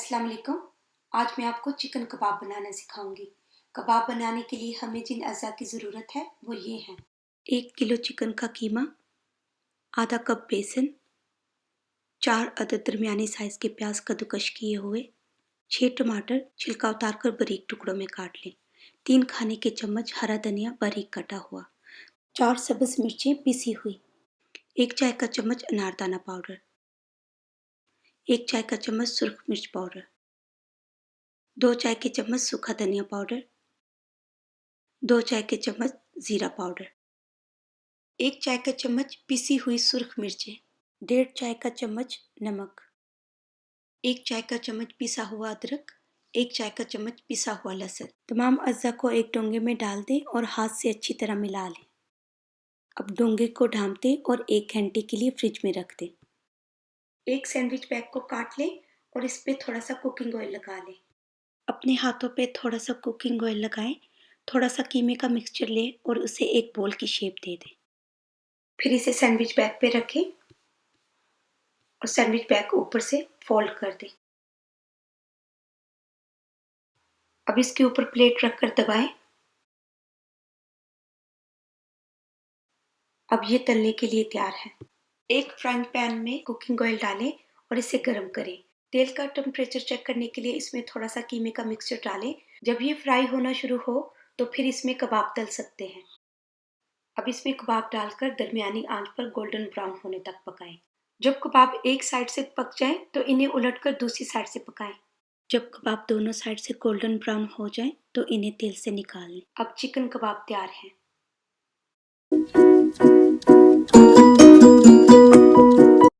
अस्सलाम वालेकुम। आज मैं आपको चिकन कबाब बनाना सिखाऊंगी। कबाब बनाने के लिए हमें जिन अज़ा की ज़रूरत है वो ये हैं। 1 किलो चिकन का कीमा, आधा कप बेसन, 4 अदद दरमियाने साइज़ के प्याज कद्दूकश किए हुए, 6 टमाटर छिलका उतारकर बारीक टुकड़ों में काट लें, 3 खाने के चम्मच हरा धनिया बारीक कटा हुआ, 4 सब्ज़ मिर्चें पिसी हुई, 1 चाय का चम्मच अनारदाना पाउडर, 1 चाय का चम्मच सुर्ख मिर्च पाउडर, 2 चाय के चम्मच सूखा धनिया पाउडर, 2 चाय के चम्मच ज़ीरा पाउडर, 1 चाय का चम्मच पिसी हुई सुर्ख मिर्चें, 1.5 चाय का चम्मच नमक, 1 चाय का चम्मच पिसा हुआ अदरक, 1 चाय का चम्मच पिसा हुआ लहसुन। तमाम अज्जा को एक डोंगे में डाल दें और हाथ से अच्छी तरह मिला लें। अब डोंगे को ढाँप दें और 1 घंटे के लिए फ्रिज में रख दें। एक सैंडविच बैग को काट लें और इस पे थोड़ा सा कुकिंग ऑयल लगा लें। अपने हाथों पे थोड़ा सा कुकिंग ऑयल लगाएं, थोड़ा सा कीमे का मिक्सचर लें और उसे एक बॉल की शेप दे दें। फिर इसे सैंडविच बैग पे रखें और सैंडविच बैग को ऊपर से फोल्ड कर दें। अब इसके ऊपर प्लेट रखकर दबाएं। अब ये तलने के लिए तैयार है। एक फ्राइंग पैन में कुकिंग ऑयल डालें और इसे गर्म करें। तेल का टेम्परेचर चेक करने के लिए इसमें थोड़ा सा कीमे का मिक्सचर डालें। जब ये फ्राई होना शुरू हो तो फिर इसमें कबाब तल सकते हैं। अब इसमें कबाब डालकर दरमियानी आंच पर गोल्डन ब्राउन होने तक पकाएं। जब कबाब एक साइड से पक जाएं तो इन्हें उलटकर दूसरी साइड से पकाएं। जब कबाब दोनों साइड से गोल्डन ब्राउन हो जाएं तो इन्हें तेल से निकाल लें। अब चिकन कबाब तैयार है।